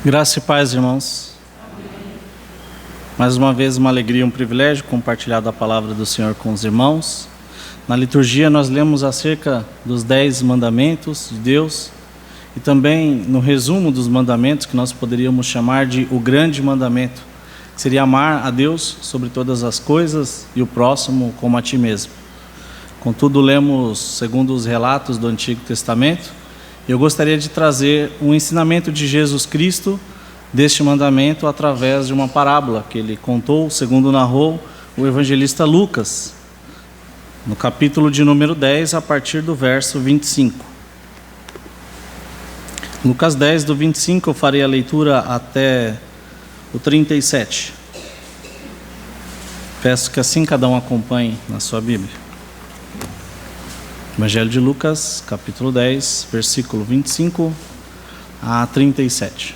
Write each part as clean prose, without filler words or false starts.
Graça e paz, irmãos. Mais uma vez, uma alegria e um privilégio compartilhar da palavra do Senhor com os irmãos. Na liturgia nós lemos acerca dos 10 mandamentos de Deus e também no resumo dos mandamentos que nós poderíamos chamar de o grande mandamento, que seria amar a Deus sobre todas as coisas e o próximo como a ti mesmo. Contudo, lemos segundo os relatos do Antigo Testamento. Eu gostaria de trazer um ensinamento de Jesus Cristo deste mandamento através de uma parábola que ele contou, segundo narrou o evangelista Lucas, no capítulo de número 10, a partir do verso 25. Lucas 10, do 25, eu farei a leitura até o 37. Peço que assim cada um acompanhe na sua Bíblia. Evangelho de Lucas, capítulo 10, versículo 25 a 37.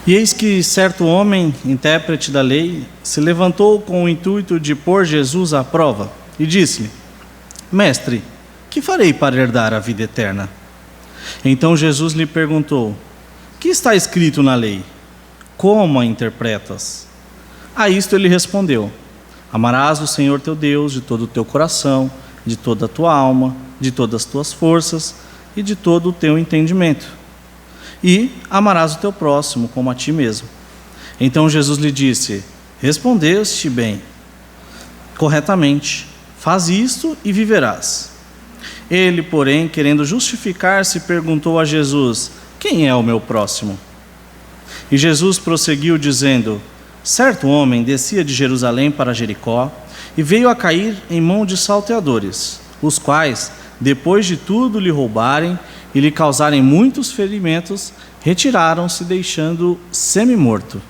E eis que certo homem, intérprete da lei, se levantou com o intuito de pôr Jesus à prova e disse-lhe: Mestre, que farei para herdar a vida eterna? Então Jesus lhe perguntou: que está escrito na lei? Como a interpretas? A isto ele respondeu: amarás o Senhor teu Deus de todo o teu coração, de toda a tua alma, de todas as tuas forças e de todo o teu entendimento. E amarás o teu próximo como a ti mesmo. Então Jesus lhe disse: respondeste bem, corretamente, faz isto e viverás. Ele, porém, querendo justificar-se, perguntou a Jesus: quem é o meu próximo? E Jesus prosseguiu dizendo: certo homem descia de Jerusalém para Jericó e veio a cair em mão de salteadores, os quais, depois de tudo lhe roubarem e lhe causarem muitos ferimentos, retiraram-se, deixando semi-morto.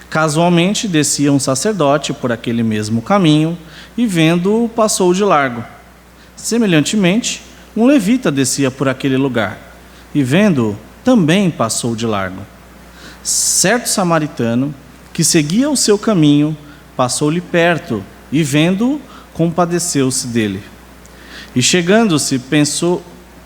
Casualmente descia um sacerdote por aquele mesmo caminho e, vendo-o, passou de largo. Semelhantemente, um levita descia por aquele lugar e, vendo-o, também passou de largo. Certo samaritano, que seguia o seu caminho, passou-lhe perto e, vendo-o, compadeceu-se dele. E chegando-se,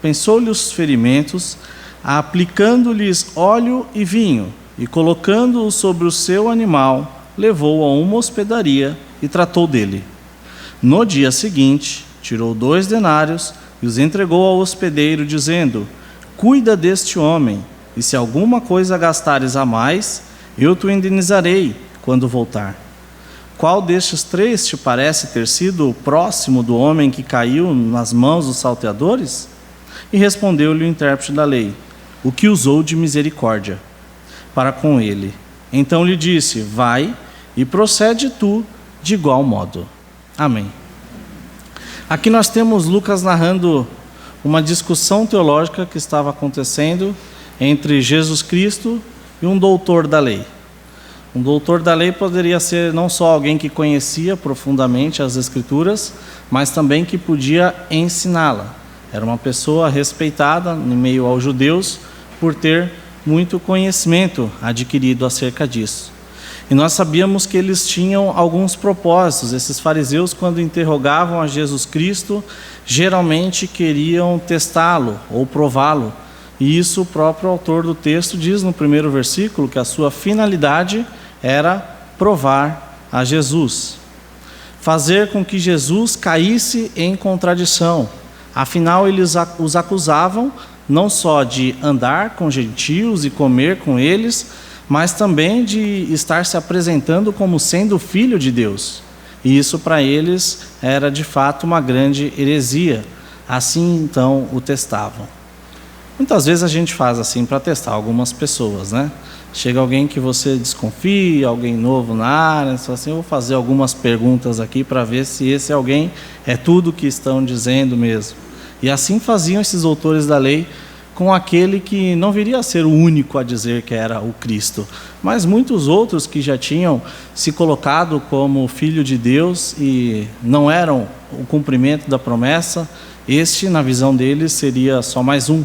pensou-lhe os ferimentos, aplicando-lhes óleo e vinho, e colocando-o sobre o seu animal, levou-o a uma hospedaria e tratou dele. No dia seguinte, tirou 2 denários e os entregou ao hospedeiro, dizendo: cuida deste homem, e se alguma coisa gastares a mais, eu te indenizarei quando voltar. Qual destes 3 te parece ter sido o próximo do homem que caiu nas mãos dos salteadores? E respondeu-lhe o intérprete da lei: o que usou de misericórdia para com ele. Então lhe disse: vai e procede tu de igual modo. Amém. Aqui nós temos Lucas narrando uma discussão teológica que estava acontecendo entre Jesus Cristo e um doutor da lei. Um doutor da lei poderia ser não só alguém que conhecia profundamente as Escrituras, mas também que podia ensiná-la. Era uma pessoa respeitada em meio aos judeus por ter muito conhecimento adquirido acerca disso. E nós sabíamos que eles tinham alguns propósitos. Esses fariseus, quando interrogavam a Jesus Cristo, geralmente queriam testá-lo ou prová-lo. E isso o próprio autor do texto diz no primeiro versículo, que a sua finalidade era provar a Jesus. Fazer com que Jesus caísse em contradição. Afinal, eles os acusavam não só de andar com gentios e comer com eles, mas também de estar se apresentando como sendo filho de Deus. E isso para eles era de fato uma grande heresia. Assim então o testavam. Muitas vezes a gente faz assim para testar algumas pessoas, né? Chega alguém que você desconfia, alguém novo na área, só assim, eu vou fazer algumas perguntas aqui para ver se esse alguém é tudo o que estão dizendo mesmo. E assim faziam esses doutores da lei com aquele que não viria a ser o único a dizer que era o Cristo, mas muitos outros que já tinham se colocado como filho de Deus e não eram o cumprimento da promessa. Este, na visão deles, seria só mais um.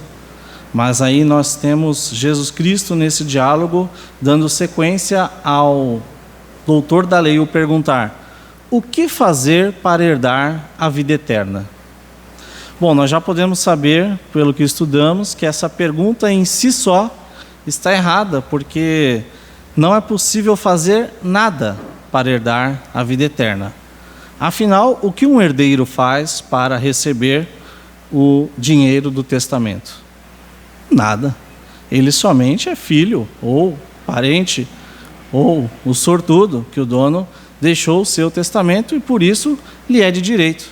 Mas aí nós temos Jesus Cristo nesse diálogo, dando sequência ao doutor da lei o perguntar: o que fazer para herdar a vida eterna? Bom, nós já podemos saber, pelo que estudamos, que essa pergunta em si só está errada, porque não é possível fazer nada para herdar a vida eterna. Afinal, o que um herdeiro faz para receber o dinheiro do testamento? Nada. Ele somente é filho, ou parente, ou o sortudo, que o dono deixou o seu testamento e por isso lhe é de direito.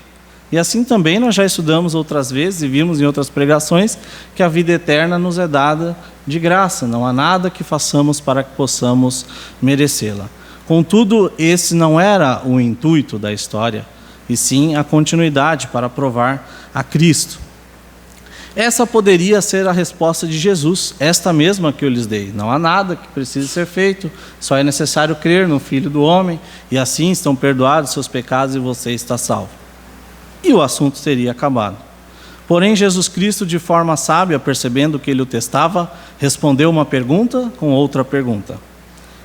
E assim também nós já estudamos outras vezes e vimos em outras pregações que a vida eterna nos é dada de graça, não há nada que façamos para que possamos merecê-la. Contudo, esse não era o intuito da história, e sim a continuidade para provar a Cristo. Essa poderia ser a resposta de Jesus, esta mesma que eu lhes dei. Não há nada que precise ser feito, só é necessário crer no Filho do Homem, e assim estão perdoados seus pecados e você está salvo. E o assunto teria acabado. Porém, Jesus Cristo, de forma sábia, percebendo que ele o testava, respondeu uma pergunta com outra pergunta.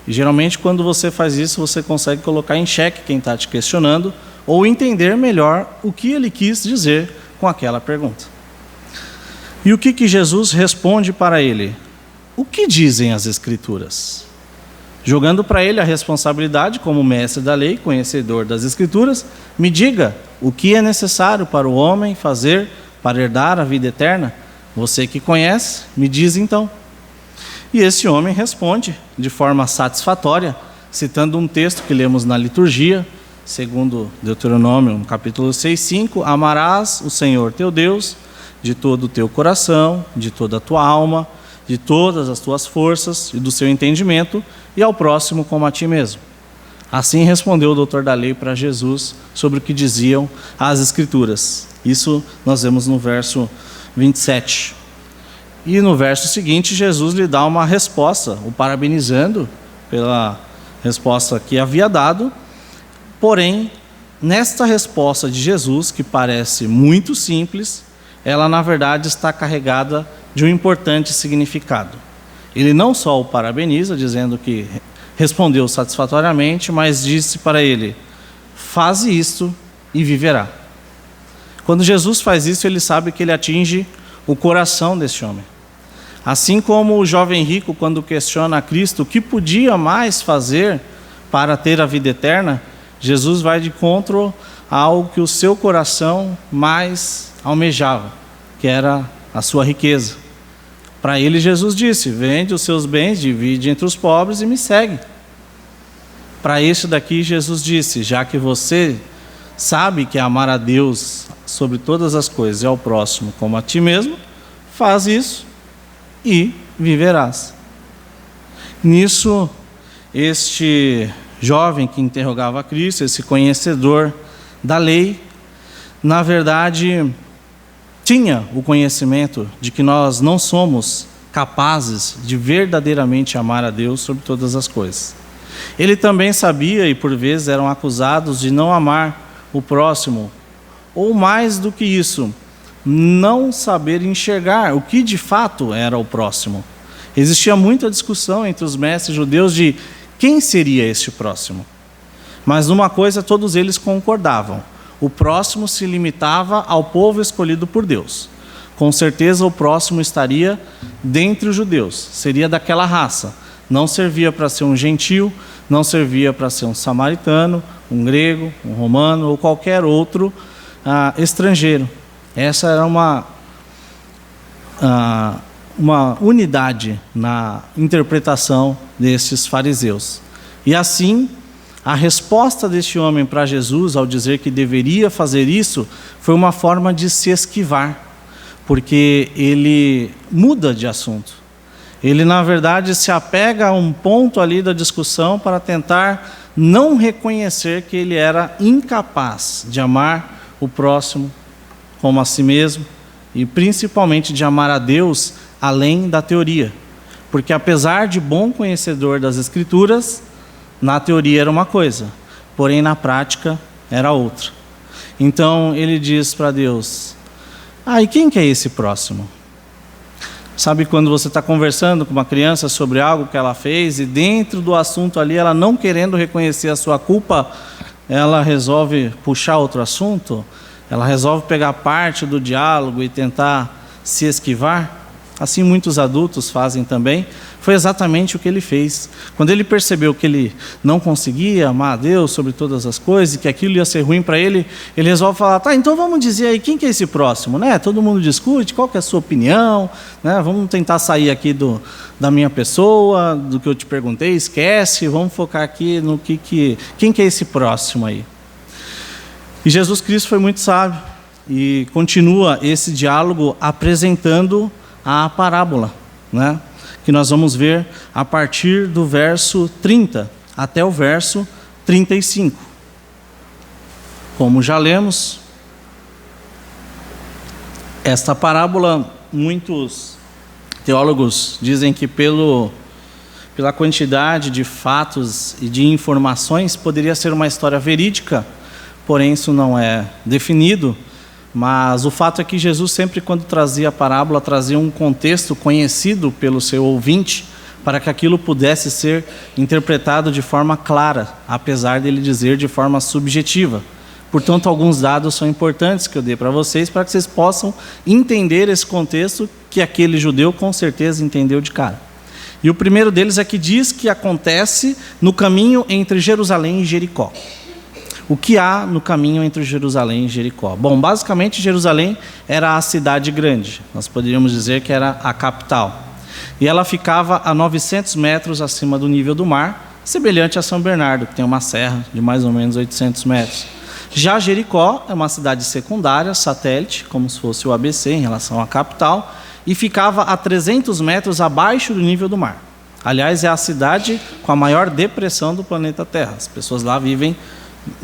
E geralmente, quando você faz isso, você consegue colocar em xeque quem está te questionando, ou entender melhor o que ele quis dizer com aquela pergunta. E o que Jesus responde para ele? O que dizem as Escrituras? Jogando para ele a responsabilidade como mestre da lei, conhecedor das Escrituras, me diga o que é necessário para o homem fazer para herdar a vida eterna? Você que conhece, me diz então. E esse homem responde de forma satisfatória, citando um texto que lemos na liturgia, segundo Deuteronômio, capítulo 6:5, amarás o Senhor teu Deus de todo o teu coração, de toda a tua alma, de todas as tuas forças e do seu entendimento, e ao próximo como a ti mesmo. Assim respondeu o doutor da lei para Jesus sobre o que diziam as Escrituras. Isso nós vemos no verso 27. E no verso seguinte, Jesus lhe dá uma resposta, o parabenizando pela resposta que havia dado. Porém, nesta resposta de Jesus, que parece muito simples, ela na verdade está carregada de um importante significado. Ele não só o parabeniza, dizendo que respondeu satisfatoriamente, mas disse para ele: faze isto e viverá. Quando Jesus faz isso, ele sabe que ele atinge o coração deste homem. Assim como o jovem rico, quando questiona a Cristo o que podia mais fazer para ter a vida eterna, Jesus vai de encontro a algo que o seu coração mais almejava, que era a sua riqueza. Para ele, Jesus disse: vende os seus bens, divide entre os pobres e me segue. Para este daqui, Jesus disse: já que você sabe que amar a Deus sobre todas as coisas e ao próximo como a ti mesmo, faz isso e viverás. Nisso, este jovem que interrogava Cristo, esse conhecedor da lei, na verdade, tinha o conhecimento de que nós não somos capazes de verdadeiramente amar a Deus sobre todas as coisas. Ele também sabia, e por vezes eram acusados de não amar o próximo, ou mais do que isso, não saber enxergar o que de fato era o próximo. Existia muita discussão entre os mestres judeus de quem seria este próximo. Mas numa coisa todos eles concordavam: o próximo se limitava ao povo escolhido por Deus. Com certeza o próximo estaria dentre os judeus, seria daquela raça. Não servia para ser um gentil, não servia para ser um samaritano, um grego, um romano ou qualquer outro estrangeiro. Essa era uma unidade na interpretação destes fariseus. E assim, a resposta deste homem para Jesus ao dizer que deveria fazer isso foi uma forma de se esquivar, porque ele muda de assunto. Ele, na verdade, se apega a um ponto ali da discussão para tentar não reconhecer que ele era incapaz de amar o próximo como a si mesmo e principalmente de amar a Deus além da teoria. Porque apesar de bom conhecedor das Escrituras, na teoria era uma coisa, porém na prática era outra. Então ele diz para Deus: e quem que é esse próximo? Sabe quando você está conversando com uma criança sobre algo que ela fez e dentro do assunto ali, ela não querendo reconhecer a sua culpa, ela resolve puxar outro assunto? Ela resolve pegar parte do diálogo e tentar se esquivar? Assim muitos adultos fazem também. Foi exatamente o que ele fez. Quando ele percebeu que ele não conseguia amar a Deus sobre todas as coisas e que aquilo ia ser ruim para ele, ele resolve falar, tá, então vamos dizer aí, quem que é esse próximo? Né? Todo mundo discute, qual que é a sua opinião? Né? Vamos tentar sair aqui da minha pessoa, do que eu te perguntei, esquece, vamos focar aqui no quem que é esse próximo aí? E Jesus Cristo foi muito sábio e continua esse diálogo apresentando a parábola, né? Que nós vamos ver a partir do verso 30 até o verso 35. Como já lemos, esta parábola, muitos teólogos dizem que pela quantidade de fatos e de informações, poderia ser uma história verídica, porém isso não é definido. Mas o fato é que Jesus sempre, quando trazia a parábola, trazia um contexto conhecido pelo seu ouvinte, para que aquilo pudesse ser interpretado de forma clara, apesar dele dizer de forma subjetiva. Portanto, alguns dados são importantes que eu dei para vocês que vocês possam entender esse contexto que aquele judeu com certeza entendeu de cara. E o primeiro deles é que diz que acontece no caminho entre Jerusalém e Jericó. O que há no caminho entre Jerusalém e Jericó? Bom, basicamente Jerusalém era a cidade grande, nós poderíamos dizer que era a capital. E ela ficava a 900 metros acima do nível do mar, semelhante a São Bernardo, que tem uma serra de mais ou menos 800 metros. Já Jericó é uma cidade secundária, satélite, como se fosse o ABC em relação à capital, e ficava a 300 metros abaixo do nível do mar. Aliás, é a cidade com a maior depressão do planeta Terra. As pessoas lá vivem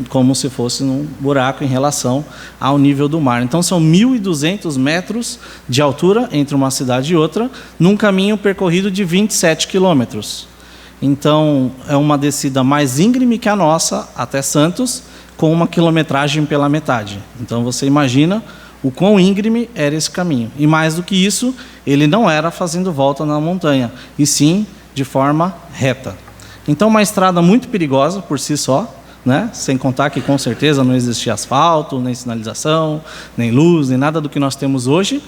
como se fosse num buraco em relação ao nível do mar. Então são 1.200 metros de altura entre uma cidade e outra, num caminho percorrido de 27 quilômetros. Então é uma descida mais íngreme que a nossa, até Santos, com uma quilometragem pela metade. Então você imagina o quão íngreme era esse caminho. E mais do que isso, ele não era fazendo volta na montanha, e sim de forma reta. Então uma estrada muito perigosa por si só, né? Sem contar que com certeza não existia asfalto, nem sinalização, nem luz, nem nada do que nós temos hoje.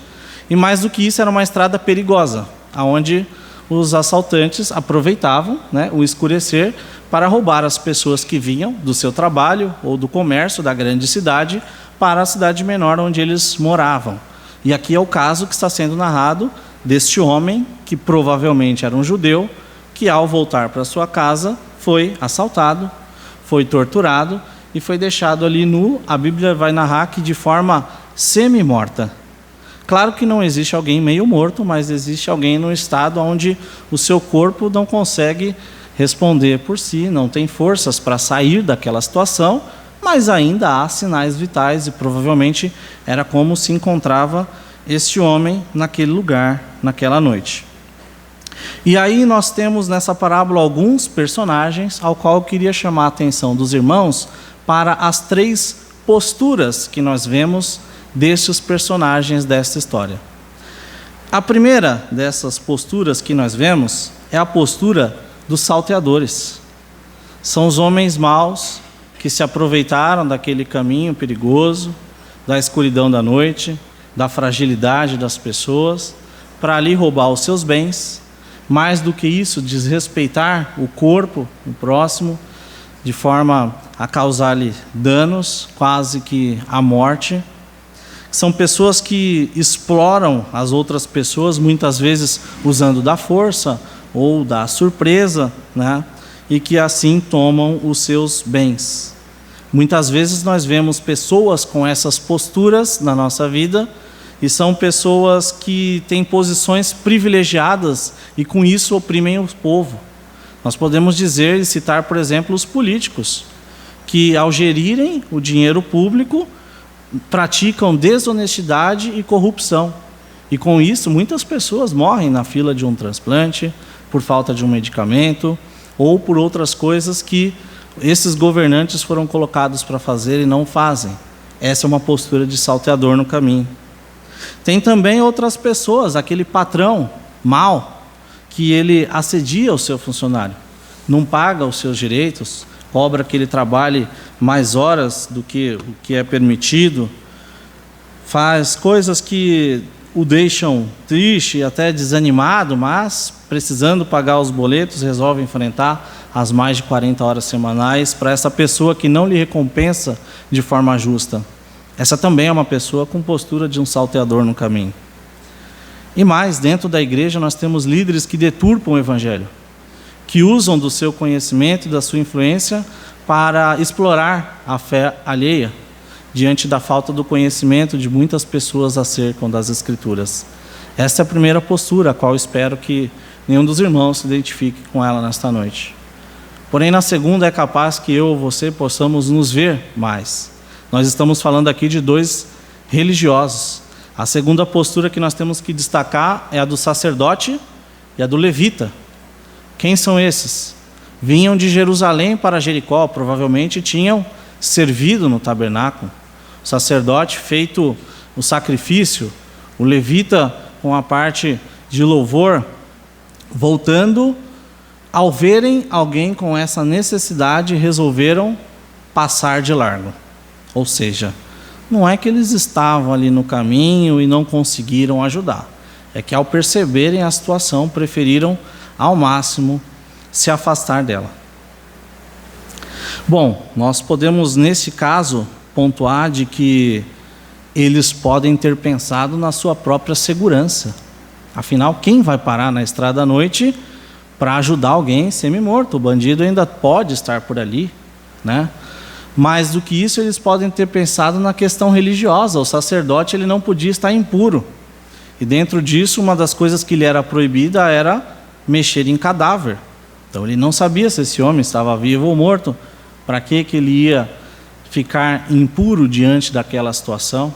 E mais do que isso, era uma estrada perigosa, onde os assaltantes aproveitavam, né, o escurecer para roubar as pessoas que vinham do seu trabalho ou do comércio da grande cidade para a cidade menor onde eles moravam. E aqui é o caso que está sendo narrado deste homem, que provavelmente era um judeu, que ao voltar para sua casa foi assaltado, foi torturado e foi deixado ali nu. A Bíblia vai narrar que de forma semi-morta. Claro que não existe alguém meio morto, mas existe alguém no estado onde o seu corpo não consegue responder por si, não tem forças para sair daquela situação, mas ainda há sinais vitais e provavelmente era como se encontrava este homem naquele lugar, naquela noite. E aí nós temos nessa parábola alguns personagens ao qual eu queria chamar a atenção dos irmãos para as 3 posturas que nós vemos destes personagens desta história. A primeira dessas posturas que nós vemos é a postura dos salteadores. São os homens maus que se aproveitaram daquele caminho perigoso, da escuridão da noite, da fragilidade das pessoas, para ali roubar os seus bens. Mais do que isso, desrespeitar o corpo, o próximo, de forma a causar-lhe danos, quase que a morte. São pessoas que exploram as outras pessoas, muitas vezes usando da força ou da surpresa, né? E que assim tomam os seus bens. Muitas vezes nós vemos pessoas com essas posturas na nossa vida, e são pessoas que têm posições privilegiadas e com isso oprimem o povo. Nós podemos dizer e citar, por exemplo, os políticos, que ao gerirem o dinheiro público, praticam desonestidade e corrupção. E com isso, muitas pessoas morrem na fila de um transplante, por falta de um medicamento, ou por outras coisas que esses governantes foram colocados para fazer e não fazem. Essa é uma postura de salteador no caminho. Tem também outras pessoas, aquele patrão mau, que ele assedia o seu funcionário, não paga os seus direitos, cobra que ele trabalhe mais horas do que o que é permitido, faz coisas que o deixam triste e até desanimado, mas precisando pagar os boletos, resolve enfrentar as mais de 40 horas semanais para essa pessoa que não lhe recompensa de forma justa. Essa também é uma pessoa com postura de um salteador no caminho. E mais, dentro da igreja nós temos líderes que deturpam o evangelho, que usam do seu conhecimento e da sua influência para explorar a fé alheia, diante da falta do conhecimento de muitas pessoas acerca das Escrituras. Essa é a primeira postura, a qual espero que nenhum dos irmãos se identifique com ela nesta noite. Porém, na segunda é capaz que eu ou você possamos nos ver mais. Nós estamos falando aqui de dois religiosos. A segunda postura que nós temos que destacar é a do sacerdote e a do levita. Quem são esses? Vinham de Jerusalém para Jericó, provavelmente tinham servido no tabernáculo. O sacerdote feito o sacrifício, o levita com a parte de louvor, voltando, ao verem alguém com essa necessidade, resolveram passar de largo. Ou seja, não é que eles estavam ali no caminho e não conseguiram ajudar, é que ao perceberem a situação, preferiram ao máximo se afastar dela. Bom, nós podemos nesse caso pontuar de que eles podem ter pensado na sua própria segurança. Afinal, quem vai parar na estrada à noite para ajudar alguém semi-morto? O bandido ainda pode estar por ali, né? Mais do que isso, eles podem ter pensado na questão religiosa. O sacerdote ele não podia estar impuro. E dentro disso, uma das coisas que lhe era proibida era mexer em cadáver. Então ele não sabia se esse homem estava vivo ou morto. Para que ele ia ficar impuro diante daquela situação?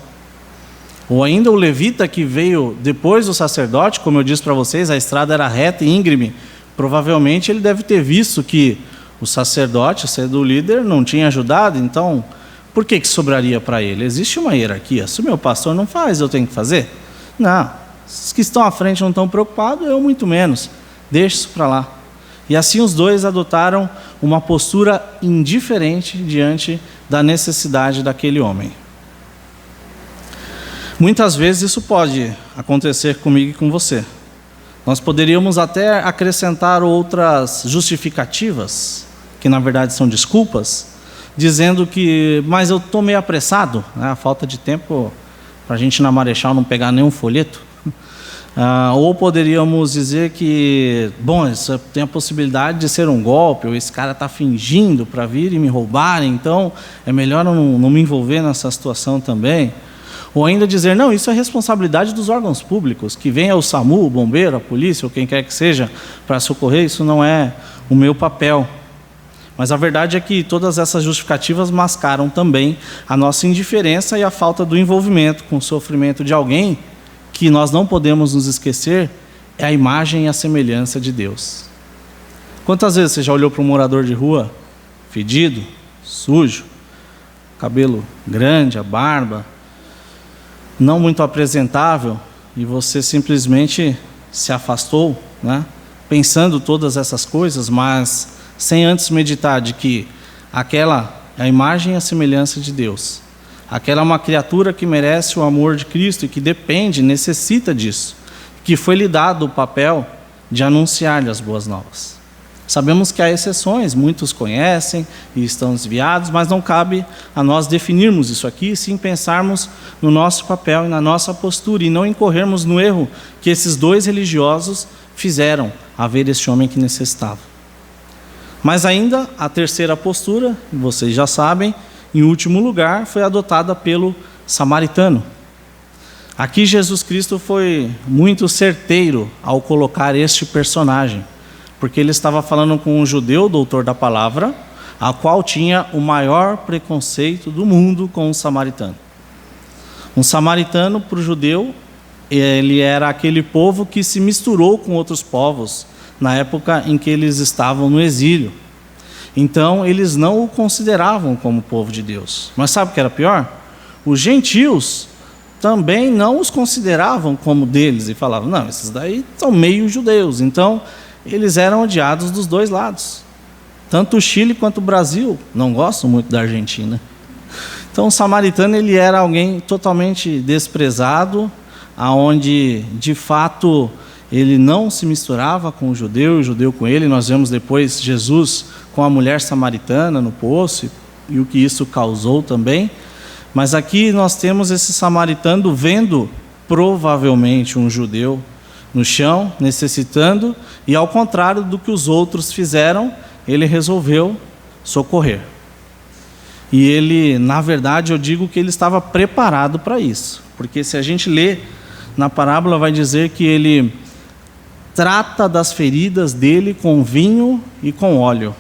Ou ainda o levita que veio depois do sacerdote, como eu disse para vocês, a estrada era reta e íngreme. Provavelmente ele deve ter visto que o sacerdote, sendo o líder, não tinha ajudado, então por que sobraria para ele? Existe uma hierarquia. Se o meu pastor não faz, eu tenho que fazer? Não. Os que estão à frente não estão preocupados, eu muito menos. Deixa isso para lá. E assim os dois adotaram uma postura indiferente diante da necessidade daquele homem. Muitas vezes isso pode acontecer comigo e com você. Nós poderíamos até acrescentar outras justificativas, que na verdade são desculpas, dizendo que, mas eu estou meio apressado, né? A falta de tempo para a gente na Marechal não pegar nenhum folheto. Ou poderíamos dizer que, bom, isso tem a possibilidade de ser um golpe, ou esse cara está fingindo para vir e me roubar, então é melhor não me envolver nessa situação também. Ou ainda dizer, não, isso é responsabilidade dos órgãos públicos, que venha o SAMU, o bombeiro, a polícia, ou quem quer que seja, para socorrer, isso não é o meu papel. Mas a verdade é que todas essas justificativas mascaram também a nossa indiferença e a falta do envolvimento com o sofrimento de alguém que nós não podemos nos esquecer, é a imagem e a semelhança de Deus. Quantas vezes você já olhou para um morador de rua, fedido, sujo, cabelo grande, a barba, não muito apresentável, e você simplesmente se afastou, né? Pensando todas essas coisas, mas sem antes meditar de que aquela é a imagem e a semelhança de Deus. Aquela é uma criatura que merece o amor de Cristo e que depende, necessita disso, que foi lhe dado o papel de anunciar-lhe as boas novas. Sabemos que há exceções, muitos conhecem e estão desviados, mas não cabe a nós definirmos isso aqui, sim pensarmos no nosso papel e na nossa postura e não incorrermos no erro que esses dois religiosos fizeram a ver este homem que necessitava. Mas ainda a terceira postura, vocês já sabem, em último lugar, foi adotada pelo samaritano. Aqui Jesus Cristo foi muito certeiro ao colocar este personagem, porque ele estava falando com um judeu, doutor da palavra, a qual tinha o maior preconceito do mundo com um samaritano. Um samaritano, para o judeu, ele era aquele povo que se misturou com outros povos, na época em que eles estavam no exílio. Então, eles não o consideravam como povo de Deus. Mas sabe o que era pior? Os gentios também não os consideravam como deles e falavam, não, esses daí são meio judeus. Então, eles eram odiados dos dois lados. Tanto o Chile quanto o Brasil não gostam muito da Argentina. Então, o samaritano ele era alguém totalmente desprezado, aonde de fato ele não se misturava com o judeu com ele. Nós vemos depois Jesus com a mulher samaritana no poço e o que isso causou também. Mas aqui nós temos esse samaritano vendo provavelmente um judeu no chão, necessitando, e ao contrário do que os outros fizeram, ele resolveu socorrer. E ele, na verdade, eu digo que ele estava preparado para isso. Porque se a gente lê na parábola, vai dizer que ele trata das feridas dele com vinho e com óleo.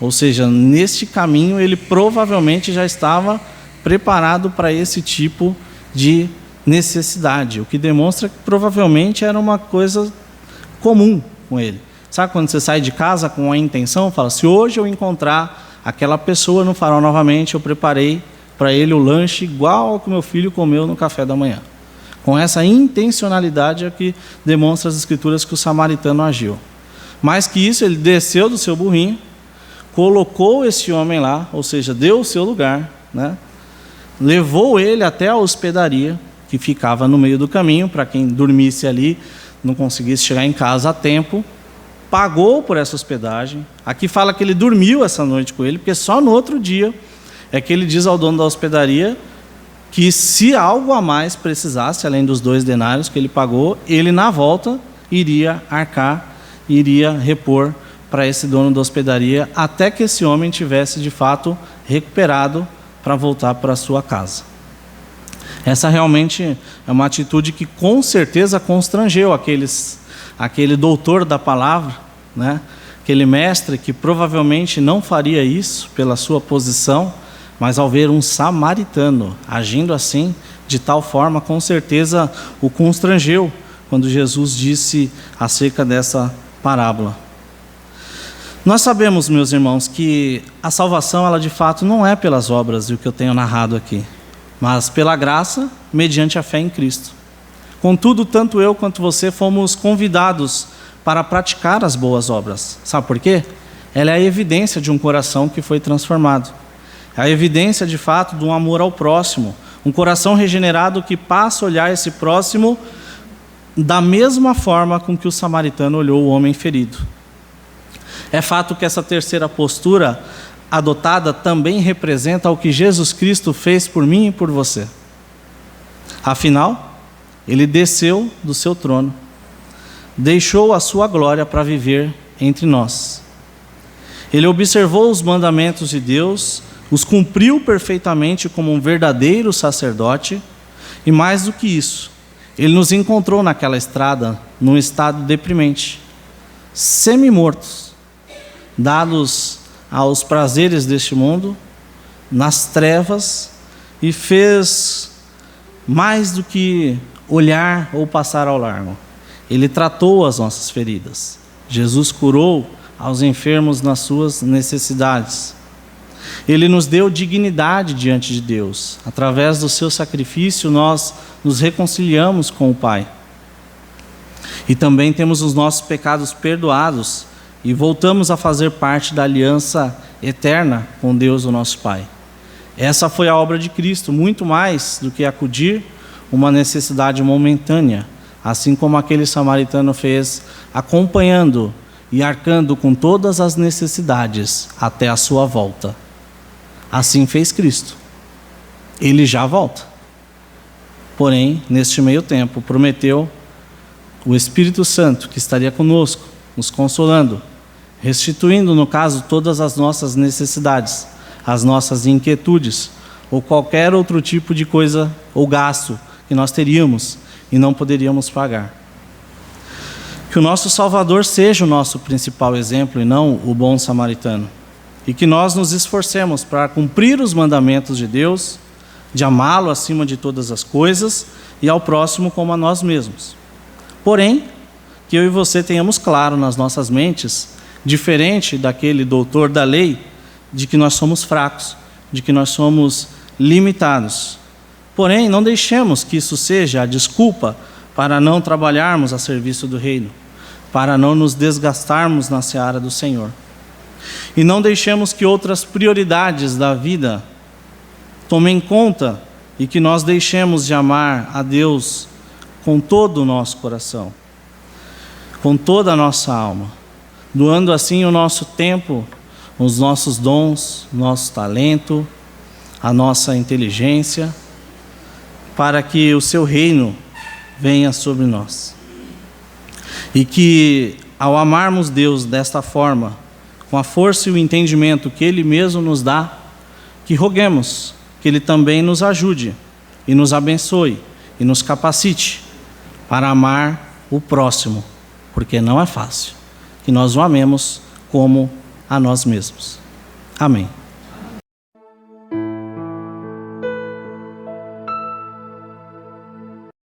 Ou seja, neste caminho ele provavelmente já estava preparado para esse tipo de necessidade, o que demonstra que provavelmente era uma coisa comum com ele. Sabe quando você sai de casa com a intenção, fala, se hoje eu encontrar aquela pessoa no farol novamente, eu preparei para ele o lanche igual ao que meu filho comeu no café da manhã. Com essa intencionalidade é que demonstra as escrituras que o samaritano agiu. Mais que isso, ele desceu do seu burrinho, colocou esse homem lá, ou seja, deu o seu lugar, né? Levou ele até a hospedaria, que ficava no meio do caminho, para quem dormisse ali, não conseguisse chegar em casa a tempo, pagou por essa hospedagem. Aqui fala que ele dormiu essa noite com ele, porque só no outro dia é que ele diz ao dono da hospedaria que se algo a mais precisasse, além dos 2 denários que ele pagou, ele na volta iria arcar, iria repor para esse dono da hospedaria, até que esse homem tivesse de fato recuperado para voltar para a sua casa. Essa realmente é uma atitude que com certeza constrangeu aquele doutor da palavra, né? Aquele mestre que provavelmente não faria isso pela sua posição, mas ao ver um samaritano agindo assim, de tal forma, com certeza o constrangeu quando Jesus disse acerca dessa parábola. Nós sabemos, meus irmãos, que a salvação, ela de fato não é pelas obras, o que eu tenho narrado aqui, mas pela graça, mediante a fé em Cristo. Contudo, tanto eu quanto você fomos convidados para praticar as boas obras. Sabe por quê? Ela é a evidência de um coração que foi transformado. É a evidência, de fato, de um amor ao próximo. Um coração regenerado que passa a olhar esse próximo da mesma forma com que o samaritano olhou o homem ferido. É fato que essa terceira postura adotada também representa o que Jesus Cristo fez por mim e por você. Afinal, ele desceu do seu trono, deixou a sua glória para viver entre nós. Ele observou os mandamentos de Deus, os cumpriu perfeitamente como um verdadeiro sacerdote, e mais do que isso, ele nos encontrou naquela estrada, num estado deprimente, semi-mortos, dados aos prazeres deste mundo, nas trevas, e fez mais do que olhar ou passar ao largo. Ele tratou as nossas feridas. Jesus curou aos enfermos nas suas necessidades. Ele nos deu dignidade diante de Deus. Através do seu sacrifício, nós nos reconciliamos com o Pai. E também temos os nossos pecados perdoados e voltamos a fazer parte da aliança eterna com Deus, o nosso Pai. Essa foi a obra de Cristo, muito mais do que acudir uma necessidade momentânea, assim como aquele samaritano fez, acompanhando e arcando com todas as necessidades até a sua volta. Assim fez Cristo. Ele já volta. Porém, neste meio tempo, prometeu o Espírito Santo que estaria conosco, nos consolando, restituindo, no caso, todas as nossas necessidades, as nossas inquietudes, ou qualquer outro tipo de coisa ou gasto que nós teríamos e não poderíamos pagar. Que o nosso Salvador seja o nosso principal exemplo e não o bom samaritano. E que nós nos esforcemos para cumprir os mandamentos de Deus, de amá-lo acima de todas as coisas e ao próximo como a nós mesmos. Porém, que eu e você tenhamos claro nas nossas mentes, diferente daquele doutor da lei, de que nós somos fracos, de que nós somos limitados. Porém, não deixemos que isso seja a desculpa para não trabalharmos a serviço do reino, para não nos desgastarmos na seara do Senhor. E não deixemos que outras prioridades da vida tomem conta e que nós deixemos de amar a Deus com todo o nosso coração, com toda a nossa alma, doando assim o nosso tempo, os nossos dons, nosso talento, a nossa inteligência, para que o seu reino venha sobre nós. E que, ao amarmos Deus desta forma, com a força e o entendimento que Ele mesmo nos dá, que roguemos que Ele também nos ajude e nos abençoe e nos capacite para amar o próximo, porque não é fácil, que nós o amemos como a nós mesmos. Amém.